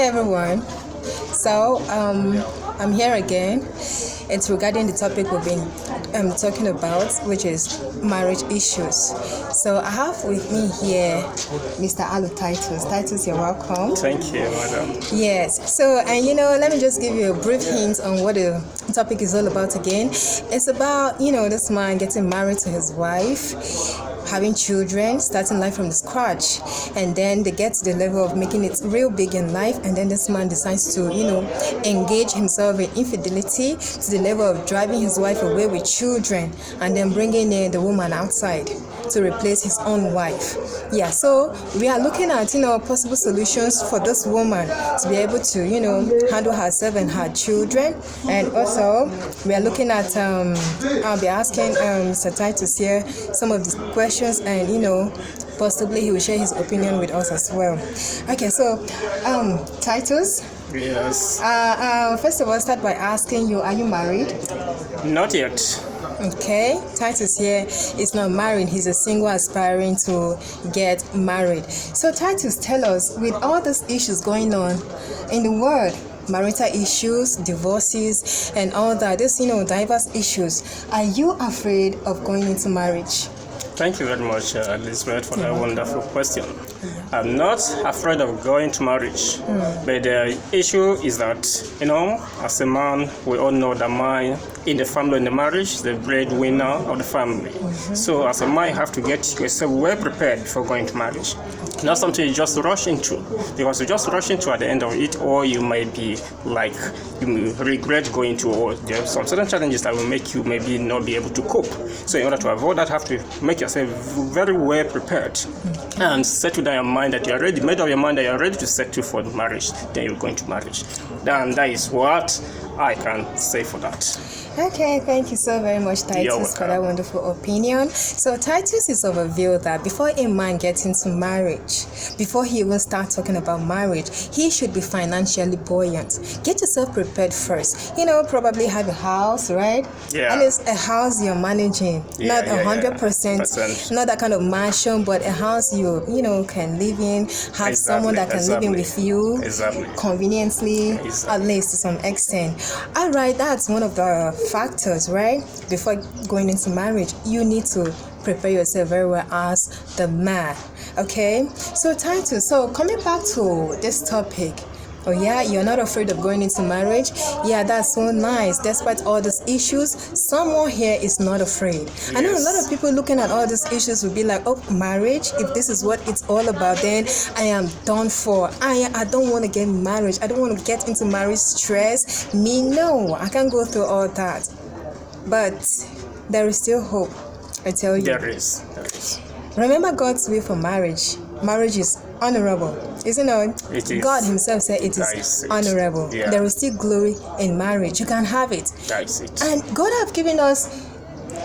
everyone. So I'm here again. It's regarding the topic we've been talking about, which is marriage issues. So I have with me here Mr. Alu Titus. Titus, you're welcome. Thank you, madam. Yes. So, let me just give you a brief hint on what the topic is all about again. It's about, this man getting married to his wife, having children, starting life from the scratch, and then they get to the level of making it real big in life, and then this man decides to, engage himself in infidelity to the level of driving his wife away with children, and then bringing in the woman outside to replace his own wife. Yeah, so we are looking at, possible solutions for this woman to be able to, handle herself and her children. And also, we are looking at, I'll be asking Mr. Titus here some of the questions, and, possibly he will share his opinion with us as well. Okay, so, Titus? Yes. First of all, start by asking you, are you married? Not yet. Okay, Titus here is not married. He's a single aspiring to get married. So Titus, tell us, with all these issues going on in the world, marital issues, divorces, and all that, this, diverse issues, are you afraid of going into marriage? Thank you very much, Elizabeth, for that wonderful question. I'm not afraid of going to marriage, but the issue is that, as a man, we all know that man in the family, in the marriage, is the breadwinner of the family. So as a man, you have to get yourself well prepared before going to marriage. Not something you just rush into, because you just rush into at the end of it, or you might be like, you may regret going to, or there are some certain challenges that will make you maybe not be able to cope. So in order to avoid that, you have to make yourself very well prepared and settle down your mind that you are ready, made up your mind that you are ready to settle for marriage, then you're going to marriage. And that is what I can say for that. Okay, thank you so very much, Titus, for that wonderful opinion. So Titus is of a view that before a man gets into marriage, before he even starts talking about marriage, he should be financially buoyant. Get yourself prepared first. Probably have a house, right? Yeah. At least a house you're managing, not 100%, not that kind of mansion, but a house you can live in, have someone that can live in with you conveniently, at least to some extent. All right, that's one of the factors, right? Before going into marriage, you need to prepare yourself very well as the man. Okay, so Titus, so coming back to this topic, you're not afraid of going into marriage. Yeah, that's so nice. Despite all these issues, someone here is not afraid. Yes. I know a lot of people looking at all these issues will be like, oh, marriage, if this is what it's all about, then I am done for. I don't want to get married. I don't want to get into marriage stress. No, I can't go through all that. But there is still hope, I tell you. There is. Remember God's will for marriage. Marriage is honorable, isn't it? It is. God himself said it is honorable. Yeah. There is still glory in marriage. You can have it. That's it. And God have given us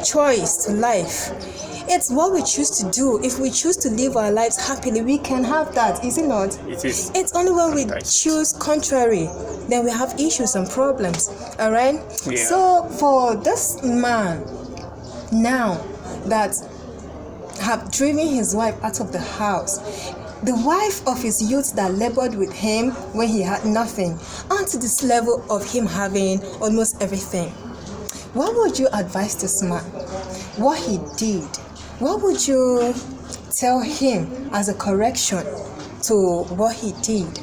choice to life. It's what we choose to do. If we choose to live our lives happily, we can have that, is it not? It is. It's only when we choose contrary, then we have issues and problems. All right? Yeah. So for this man now that have driven his wife out of the house, the wife of his youth that labored with him when he had nothing, onto this level of him having almost everything. What would you advise this man? What he did? What would you tell him as a correction to what he did?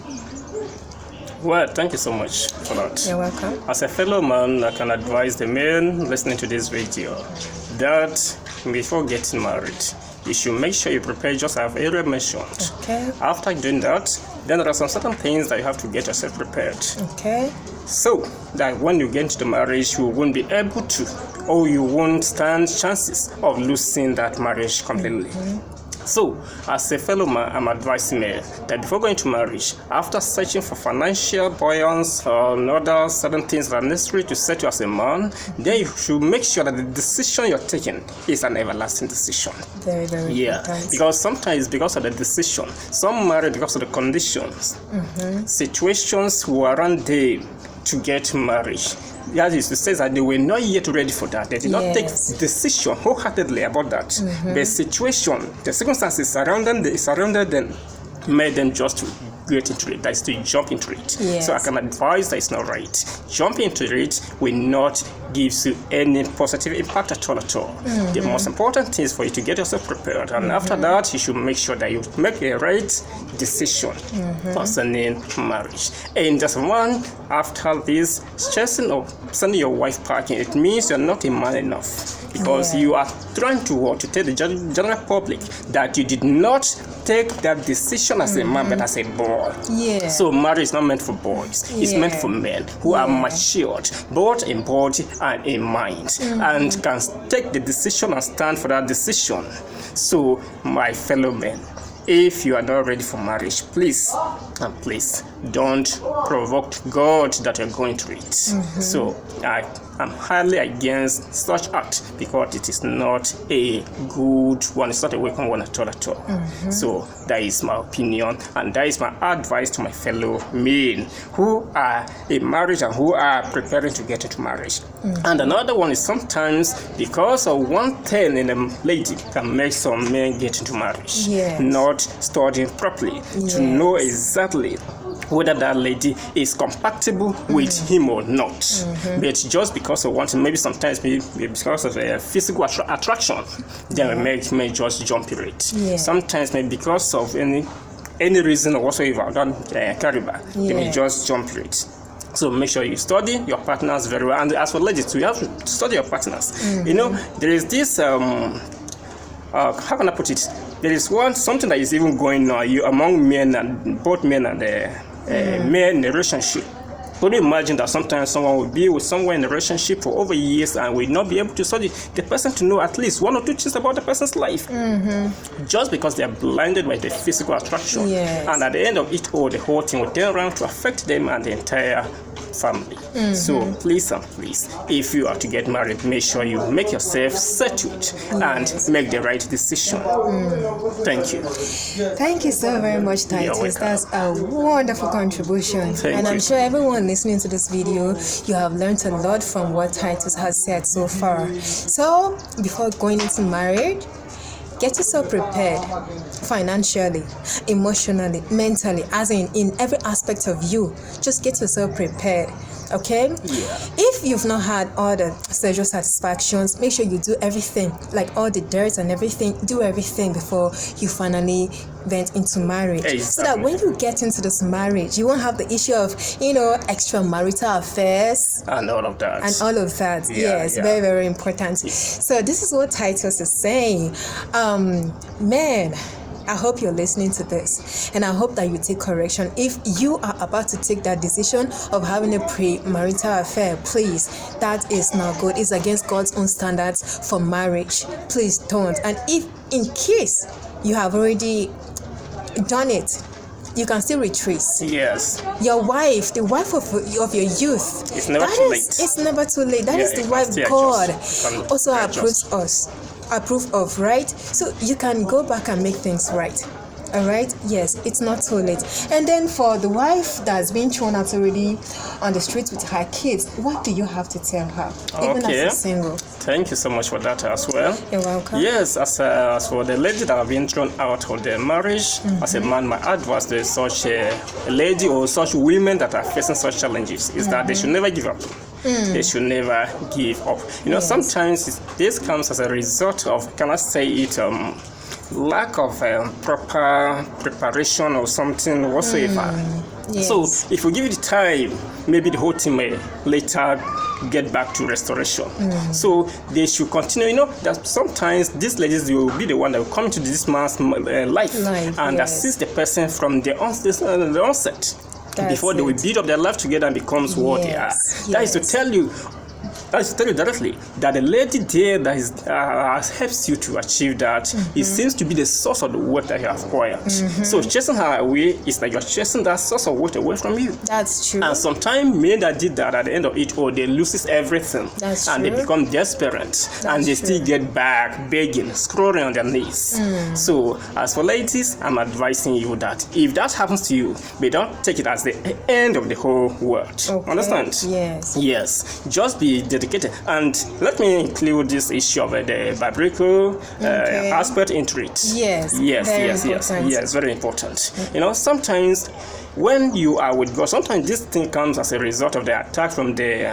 Well, thank you so much for that. You're welcome. As a fellow man, I can advise the men listening to this video that before getting married, you should make sure you prepare just as I've already mentioned. Okay. After doing that, then there are some certain things that you have to get yourself prepared. Okay. So that when you get into the marriage, you won't be able to, or you won't stand chances of losing that marriage completely. So, as a fellow man, I'm advising me that before going to marriage, after searching for financial buoyance or other certain things that are necessary to set you as a man, then you should make sure that the decision you're taking is an everlasting decision. Very, very important. Because sometimes because of the decision, some marry because of the conditions, situations warrant them to get married. That is to say that they were not yet ready for that. They did not take decision wholeheartedly about that. The situation, the circumstances surrounding them made them just get into it, that is to jump into it. Yes. So I can advise that it's not right. Jumping into it will not give you any positive impact at all. The most important thing is for you to get yourself prepared, and after that you should make sure that you make a right decision concerning marriage. And just one, after this, stressing or sending your wife packing, it means you're not a man enough, because you are trying to tell the general public that you did not take that decision as a man but as a boy. So marriage is not meant for boys. It's meant for men who are matured, both in body and in mind, and can take the decision and stand for that decision. So my fellow men, if you are not ready for marriage, please don't provoke God that you're going through it. So I am highly against such act, because it is not a good one. It's not a welcome one at all. So that is my opinion, and that is my advice to my fellow men who are in marriage and who are preparing to get into marriage. And another one is, sometimes because of one thing in a lady can make some men get into marriage, not studying properly to know exactly whether that lady is compatible with him or not. But just because of one thing, maybe sometimes maybe because of a physical attraction, then we may just jump in it. Sometimes maybe because of any reason whatsoever, they may just jump in it. So make sure you study your partners very well. And as for ladies, you have to study your partners. You know, there is this how can I put it? There is something that is even going on among men, and both men and men in a relationship. Could you imagine that sometimes someone will be with someone in a relationship for over years and will not be able to study the person to know at least one or two things about the person's life, just because they are blinded by the physical attraction? And at the end of it all, the whole thing will turn around to affect them and the entire family. So please, if you are to get married, make sure you make yourself settled and make the right decision. Thank you. Thank you so very much, Titus. That's a wonderful contribution. Thank you. I'm sure everyone listening to this video, you have learned a lot from what Titus has said so far. So before going into marriage, get yourself prepared financially, emotionally, mentally, as in every aspect of you. Just get yourself prepared. Okay? If you've not had all the sexual satisfactions, make sure you do everything, like all the dirt and everything, do everything before you finally went into marriage. So that when you get into this marriage, you won't have the issue of, extramarital affairs. And all of that. Very, very important. So this is what Titus is saying. Man, I hope you're listening to this, and I hope that you take correction. If you are about to take that decision of having a premarital affair, please, that is not good. It's against God's own standards for marriage. Please don't. And if in case you have already done it, you can still retrace. Your wife, the wife of your youth. It's never too late. It's never too late. That is the wife God also approve of, right? So you can go back and make things right. All right? Yes, it's not too late. And then for the wife that's been thrown out already on the streets with her kids, what do you have to tell her, even as a single? Thank you so much for that as well. You're welcome. Yes, as for the lady that have been thrown out of their marriage, as a man, my advice to such a lady or such women that are facing such challenges is that they should never give up. They should never give up. Sometimes this comes as a result of, can I say it, lack of proper preparation or something whatsoever. So if you give it time, maybe the whole thing may later get back to restoration. So they should continue. That sometimes these ladies will be the one that will come into this man's life and assist the person from the onset. Before they will build up their life together and becomes what they are. That is to tell you directly that the lady there that helps you to achieve that, it seems to be the source of the wealth that you have acquired. So chasing her away is like you're chasing that source of wealth away from you. That's true. And sometimes men that did that, at the end of it all, they loses everything. That's and true. They become desperate. And they still get back begging, scrolling on their knees. So as for ladies, I'm advising you that if that happens to you, but don't take it as the end of the whole world. Understand? Yes. Just be dedicated. And let me include this issue of the biblical aspect into it. Yes, very important. Sometimes when you are with God, sometimes this thing comes as a result of the attack from the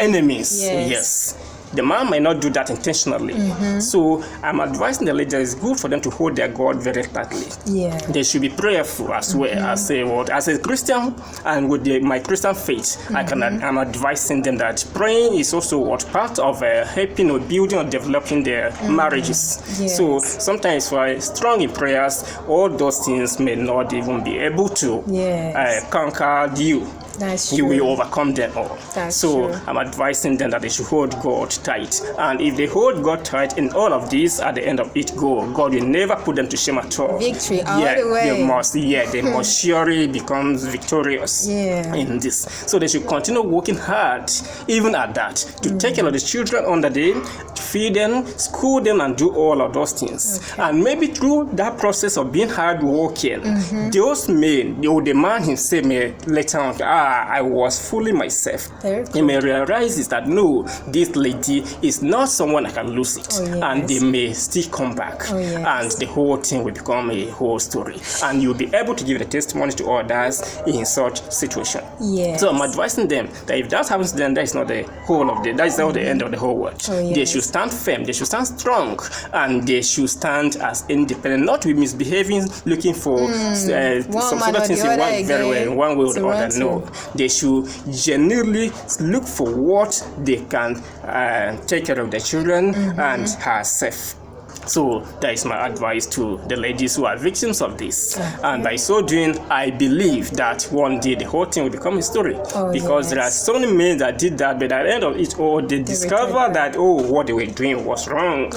enemies. Yes. The man might not do that intentionally. So I'm advising the ladies, it's good for them to hold their God very tightly. They should be prayerful as well as a Christian, and with my Christian faith, I'm advising them that praying is also part of helping or building or developing their marriages. So sometimes for strong in prayers, all those things may not even be able to conquer you. You will overcome them all. So I'm advising them that they should hold God tight. And if they hold God tight in all of this, at the end of it, God will never put them to shame at all. Victory all the way. They must surely become victorious in this. So they should continue working hard, even at that, to take care of the children under them, to feed them, school them, and do all of those things. And maybe through that process of being hard working, those men, the man himself may later on, I was fooling myself. He may realize is that no, this lady is not someone I can lose it. And they may still come back. And the whole thing will become a whole story. And you'll be able to give the testimony to others in such situation. So I'm advising them that if that happens to them, that is not the whole of that is not the end of the whole world. They should stand firm, they should stand strong, and they should stand as independent, not be misbehaving, looking for some other things in one way or the other. No. They should genuinely look for what they can take care of their children and herself. So that is my advice to the ladies who are victims of this. And by so doing, I believe that one day the whole thing will become a story. Because there are so many men that did that, but at the end of it all, they discover that, what they were doing was wrong.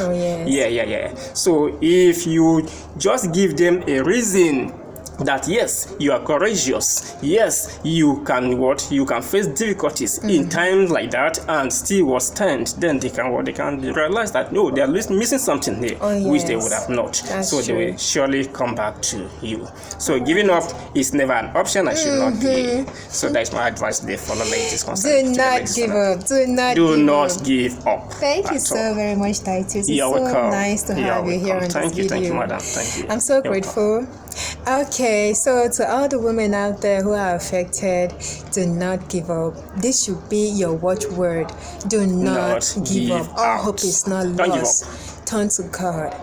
So if you just give them a reason that yes, you are courageous, yes, you can face difficulties in times like that and still stand, then they can realize that no, they are missing something here which they would have not. So they will surely come back to you. So giving up is never an option and should not be. So that's my advice today for the ladies concerned. Do not give up. Do not give up. Thank you so very much, Titus. You're welcome. So nice to have you here on this video. Thank you, madam. Thank you. I'm so grateful. Okay, so to all the women out there who are affected, do not give up. This should be your watchword. Do not give up. All hope is not lost. Turn to God.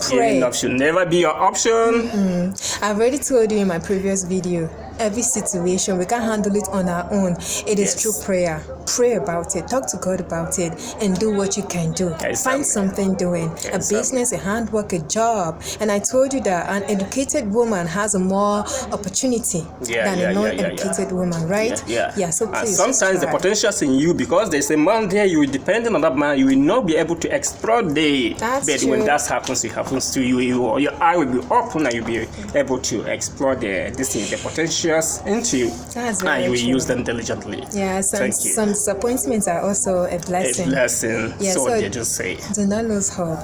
Pray. Giving up should never be your option. I've already told you in my previous video, every situation, we can't handle it on our own. It is through prayer. Pray about it. Talk to God about it and do what you can do. Find something doing. A business, a handwork, a job. And I told you that an educated woman has a more opportunity than a non-educated woman, right? So please. And sometimes the potentials in you, because there's a man there, you will depend on that man, you will not be able to exploit it. But true. When that happens, it happens to you. Your eye will be open and you'll be able to explore the potentials into you. And you will use them diligently. Some disappointments are also a blessing. So they just say. Do not lose hope.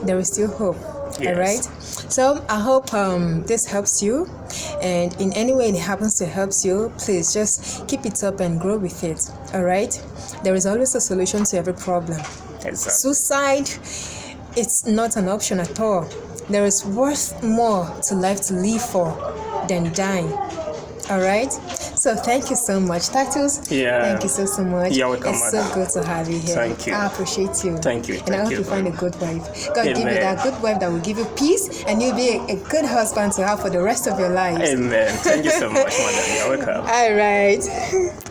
There is still hope. All right. So I hope this helps you, and in any way it happens to help you, please just keep it up and grow with it. All right. There is always a solution to every problem. Suicide, it's not an option at all. There is worth more to life to live for than dying. All right. So thank you so much, Titus. Thank you so much. You're welcome, it's so good to have you here. Thank you. I appreciate you. Thank you. And I hope you find a good wife. God give you that good wife that will give you peace, and you'll be a good husband to have for the rest of your life. Amen. Thank you so much, madam. You're welcome. All right.